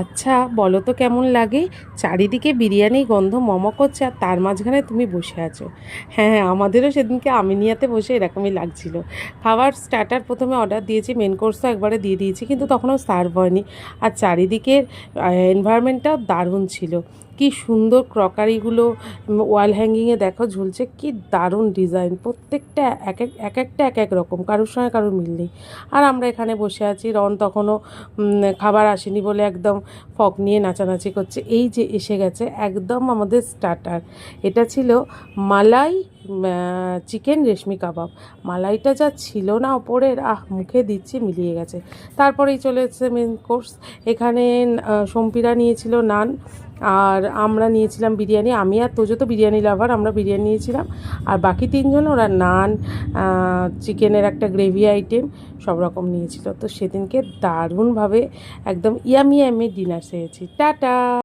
আচ্ছা বলো তো কেমন লাগে? চারিদিকে বিরিয়ানির গন্ধ মম করছে আর তার মাঝখানে তুমি বসে আছো। হ্যাঁ হ্যাঁ, আমাদেরও সেদিনকে আমিনিয়াতে বসে এরকমই লাগছিল। খাবার স্টার্টার প্রথমে অর্ডার দিয়েছি, মেন কোর্সও একবারে দিয়ে দিয়েছি, কিন্তু তখনও সার্ভ হয়নি। আর চারিদিকের এনভায়রনমেন্টটাও দারুণ ছিল। কি সুন্দর ক্রকারিগুলো ওয়াল হ্যাঙ্গিংয়ে দেখো ঝুলছে, কি দারুণ ডিজাইন, প্রত্যেকটা এক একটা এক এক রকম, কারোর সঙ্গে কারোর মিল নেই। আর আমরা এখানে বসে আছি, রন তখনও খাবার আসেনি বলে একদম ফক নিয়ে নাচানাচি করছে। এই যে এসে গেছে একদম আমাদের স্টার্টার। এটা ছিল মালাই চিকেন রেশমি কাবাব। মালাইটা যা ছিল না ওপরের, মুখে দিচ্ছি মিলিয়ে গেছে। তারপরেই চলে এসেছে মেন কোর্স। এখানে সম্পিরা নিয়েছিল নান, আর আমরা নিয়েছিলাম বিরিয়ানি। আমি আর তোজো তো বিরিয়ানি লাভার, আমরা বিরিয়ানি নিয়েছিলাম। আর বাকি তিনজন ওরা নান, চিকেনের একটা গ্রেভি আইটেম, সব রকম নিয়েছিল। তো সেদিনকে দারুণভাবে একদম ইয়ামি ইয়ামি ডিনার সেরেছি। টাটা।